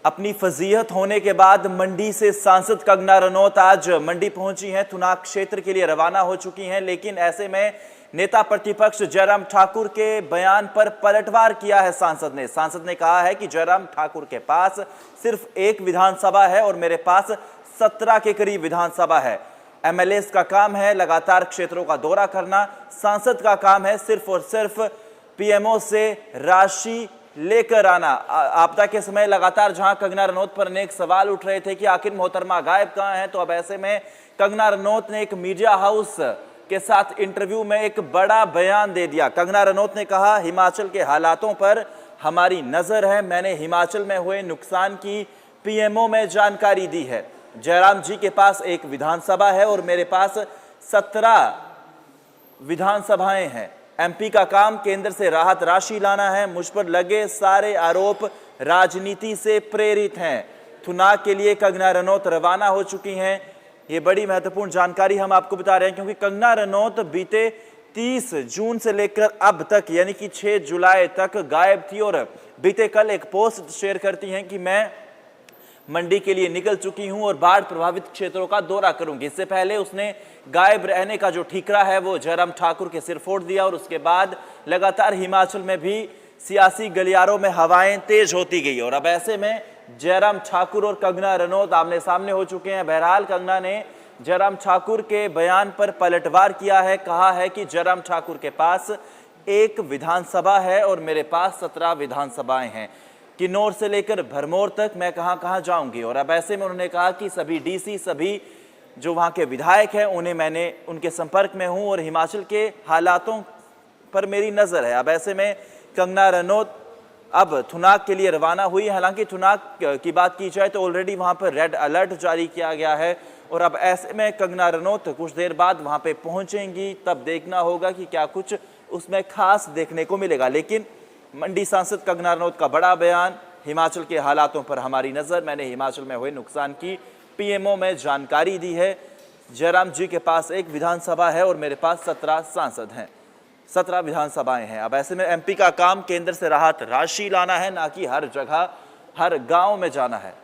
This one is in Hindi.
अपनी फजीहत होने के बाद मंडी से सांसद कंगना रनौत आज मंडी पहुंची हैं, थुनाग क्षेत्र के लिए रवाना हो चुकी हैं। लेकिन ऐसे में नेता प्रतिपक्ष जयराम ठाकुर के बयान पर पलटवार किया है सांसद ने कहा है कि जयराम ठाकुर के पास सिर्फ एक विधानसभा है और मेरे पास 17 के करीब विधानसभा है। एमएलएस का काम है लगातार क्षेत्रों का दौरा करना, सांसद का काम है सिर्फ और सिर्फ पीएमओ से राशि लेकर आना। आपदा के समय लगातार जहां कंगना रनौत पर अनेक सवाल उठ रहे थे कि आखिर मोहतरमा गायब कहां है, तो अब ऐसे में कंगना रनौत ने एक मीडिया हाउस के साथ इंटरव्यू में एक बड़ा बयान दे दिया। कंगना रनौत ने कहा, हिमाचल के हालातों पर हमारी नजर है, मैंने हिमाचल में हुए नुकसान की पीएमओ में जानकारी दी है। जयराम जी के पास एक विधानसभा है और मेरे पास 17 विधानसभाएं हैं। एमपी का काम केंद्र से राहत राशि लाना है। मुझ पर लगे सारे आरोप राजनीति से प्रेरित हैं। थुनाग के लिए कंगना रनौत रवाना हो चुकी हैं। ये बड़ी महत्वपूर्ण जानकारी हम आपको बता रहे हैं क्योंकि कंगना रनौत बीते 30 जून से लेकर अब तक यानी कि 6 जुलाई तक गायब थी और बीते कल एक पोस्ट शेयर करती हैं कि मैं मंडी के लिए निकल चुकी हूं और बाढ़ प्रभावित क्षेत्रों का दौरा करूंगी। इससे पहले उसने गायब रहने का जो ठीकरा है वो जयराम ठाकुर के सिर फोड़ दिया और उसके बाद लगातार हिमाचल में भी सियासी गलियारों में हवाएं तेज होती गई और अब ऐसे में जयराम ठाकुर और कंगना रनौत आमने सामने हो चुके हैं। बहरहाल कंगना ने जयराम ठाकुर के बयान पर पलटवार किया है, कहा है कि जयराम ठाकुर के पास एक विधानसभा है और मेरे पास 17 विधानसभाएं हैं। किन्नौर से लेकर भरमौर तक मैं कहां जाऊंगी। और अब ऐसे में उन्होंने कहा कि सभी डीसी, सभी जो वहां के विधायक हैं उन्हें मैंने उनके संपर्क में हूं और हिमाचल के हालातों पर मेरी नजर है। अब ऐसे में कंगना रनौत अब थुनाग के लिए रवाना हुई। हालांकि थुनाग की बात की जाए तो ऑलरेडी वहां पर रेड अलर्ट जारी किया गया है और अब ऐसे में कंगना रनौत कुछ देर बाद वहां पे पहुंचेंगी, तब देखना होगा कि क्या कुछ उसमें खास देखने को मिलेगा। लेकिन मंडी सांसद कंगना रनौत का बड़ा बयान, हिमाचल के हालातों पर हमारी नजर, मैंने हिमाचल में हुए नुकसान की पीएमओ में जानकारी दी है। जयराम जी के पास एक विधानसभा है और मेरे पास 17 सांसद हैं, 17 विधानसभाएं हैं। अब ऐसे में एमपी का काम केंद्र से राहत राशि लाना है, ना कि हर जगह हर गांव में जाना है।